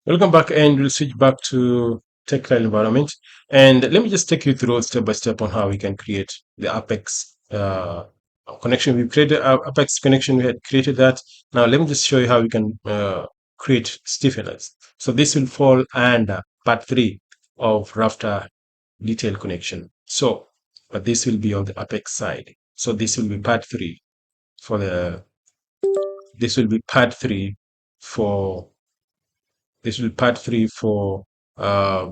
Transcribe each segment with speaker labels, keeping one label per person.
Speaker 1: Welcome back, and we'll switch back to tactile environment. And let me just take you through step by step on how we can create the Apex connection. We created Apex connection. We had created that. Now let me just show you how we can create stiffeners. So this will fall under part 3 of rafter detail connection. So, but this will be on the Apex side. So this will be part 3 for the. This will be part 3 for. This will be part 3 uh,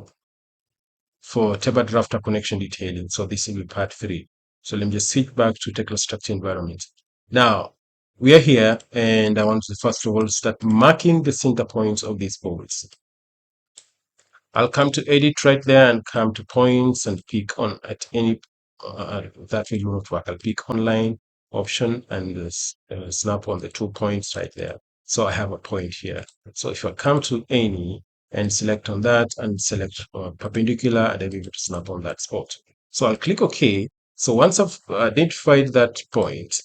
Speaker 1: for tapered rafter connection detailing. So this will be part 3. So let me just switch back to technical structure environment. Now, we are here, and I want to first of all start marking the center points of these bolts. I'll come to edit right there and come to points and pick on at any that will not work. I'll pick online option and snap on the 2 points right there. So I have a point here. So if I come to any and select on that and select perpendicular, and I'm able to snap on that spot. So I'll click OK. So once I've identified that point,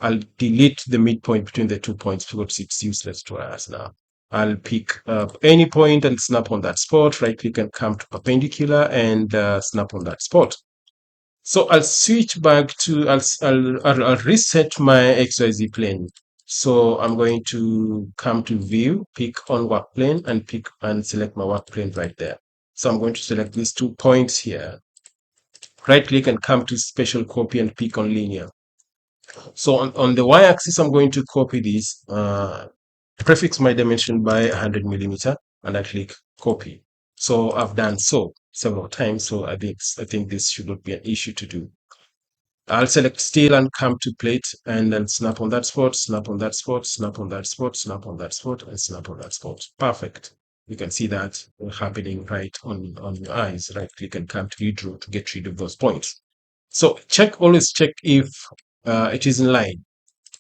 Speaker 1: I'll delete the midpoint between the 2 points because it's useless to us now. I'll pick up any point and snap on that spot, right click and come to perpendicular and snap on that spot. So I'll switch back to, I'll reset my XYZ plane. So I'm going to come to view, pick on work plane and pick and select my work plane right there. So I'm going to select these 2 points here, right click and come to special copy and pick on linear. So on the y-axis, I'm going to copy this, prefix my dimension by 100 millimeter, and I click copy. So I've done so several times, so I think this should not be an issue to do. I'll select steel and come to plate and then snap on that spot, snap on that spot, snap on that spot, snap on that spot, and snap on that spot. Perfect. You can see that happening right on your eyes. Right click and come to redraw to get rid of those points. So always check if it is in line.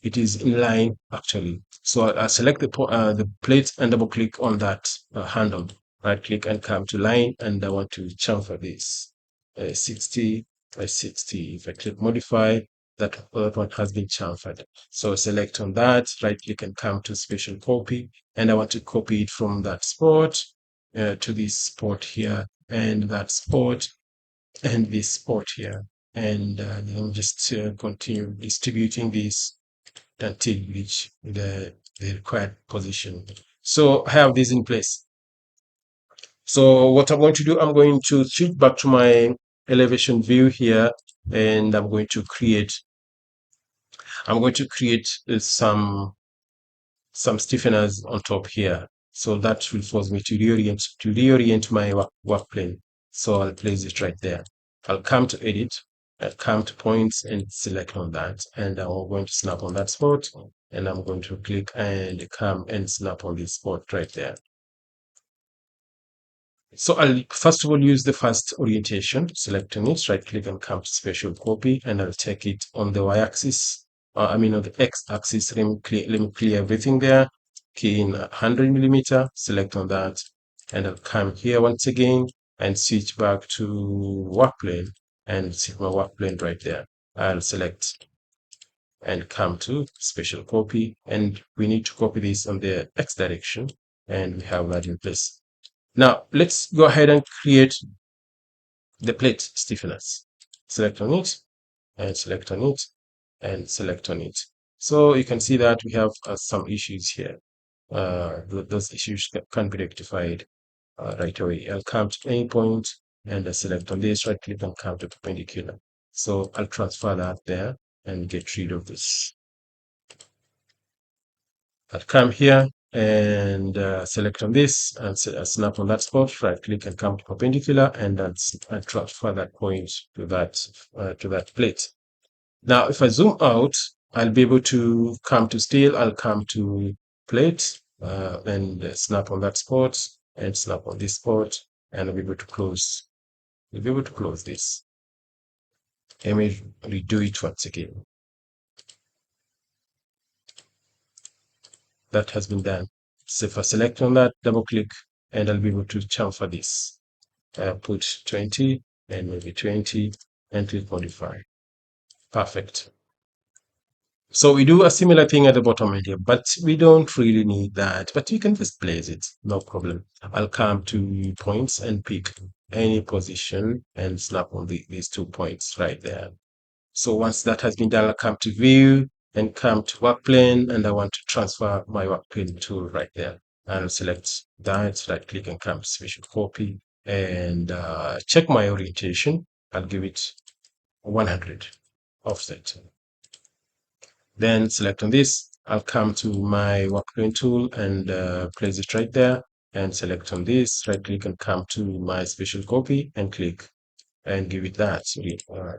Speaker 1: It is in line actually. So I select the plate and double click on that handle. Right click and come to line, and I want to chamfer this 60 by 60. If I click modify, that one has been chamfered. So select on that, right click and come to special copy, and I want to copy it from that spot to this spot here, and that spot, and this spot here. And then just continue distributing this until you reach the required position. So I have this in place. So what I'm going to do, I'm going to switch back to my elevation view here, and I'm going to create some stiffeners on top here. So that will force me to reorient my work plane. So I'll place it right there. I'll come to edit, I'll come to points and select on that. And I'm going to snap on that spot. And I'm going to click and come and snap on this spot right there. So I'll first of all use the first orientation, select on it, right click and come to special copy, and I'll take it on the y-axis. On the x-axis. Let me clear everything there. Key in 100 millimeter, select on that, and I'll come here once again and switch back to work plane and see my work plane right there. I'll select and come to special copy, and we need to copy this on the x direction, and we have that in place. Now let's go ahead and create the plate stiffeners. Select on it and select on it and select on it. So you can see that we have some issues here. Those issues can be rectified right away. I'll come to any point and select on this, right click and come to perpendicular. So I'll transfer that there and get rid of this. I'll come here and select on this and snap on that spot, right click and come to perpendicular, and I'll transfer that point to that plate. Now if I zoom out, I'll be able to come to steel, I'll come to plate and snap on that spot and snap on this spot, and I'll be able to close. We'll be able to close this. Let me redo it once again. That has been done. So if I select on that, double click, and I'll be able to chamfer this. Put 20 and maybe 20 and click modify. Perfect. So we do a similar thing at the bottom right here, but we don't really need that. But you can just place it, no problem. I'll come to points and pick any position and snap on these 2 points right there. So once that has been done, I'll come to view and come to work plane, and I want to transfer my work plane tool right there. I'll select that, right click and come to special copy and check my orientation. I'll give it 100 offset. Then select on this. I'll come to my work plane tool and place it right there and select on this, right click and come to my special copy and click and give it that, sorry,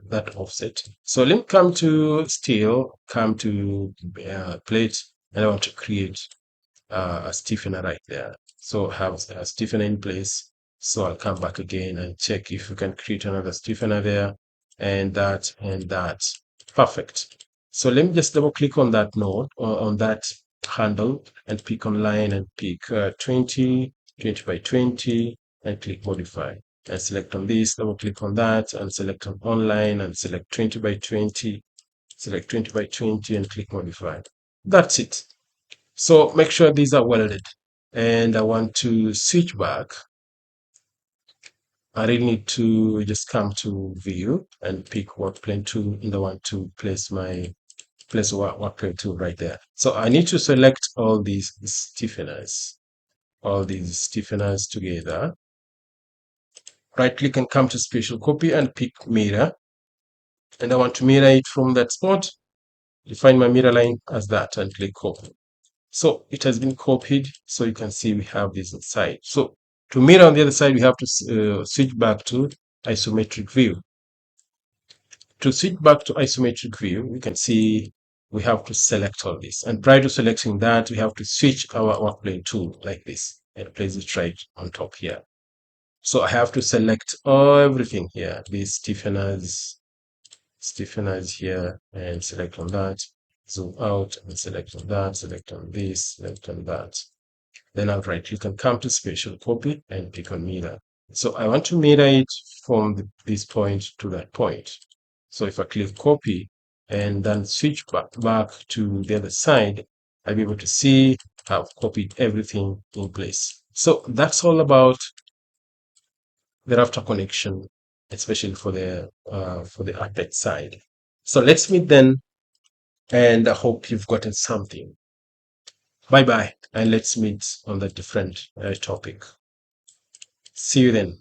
Speaker 1: that offset. So let me come to steel, come to plate, and I want to create a stiffener right there. So have a stiffener in place. So I'll come back again and check if we can create another stiffener there, and that and that. Perfect. So let me just double click on that node, on that handle, and pick online and pick 20 by 20 and click modify. And select on this, double click on that and select on online and select 20 by 20, select 20 by 20 and click modify. That's it. So make sure these are welded. And I want to switch back. I really need to just come to view and pick work plane tool, and I want to place my work plane tool right there. So I need to select all these stiffeners together. Right click and come to special copy and pick mirror. And I want to mirror it from that spot. Define my mirror line as that and click copy. So it has been copied. So you can see we have this inside. So to mirror on the other side, we have to switch back to isometric view. To switch back to isometric view, we can see we have to select all this. And prior to selecting that, we have to switch our work plane tool like this and place it right on top here. So I have to select everything here, these stiffeners here, and select on that, zoom out and select on that, select on this, select on that. Then I'll right click and come to special copy and pick on mirror. So I want to mirror it from this point to that point. So if I click copy and then switch back to the other side, I'll be able to see I've copied everything in place. So that's all about the rafter connection, especially for the Apex side. So let's meet then, and I hope you've gotten something. Bye bye, and let's meet on the different topic. See you then.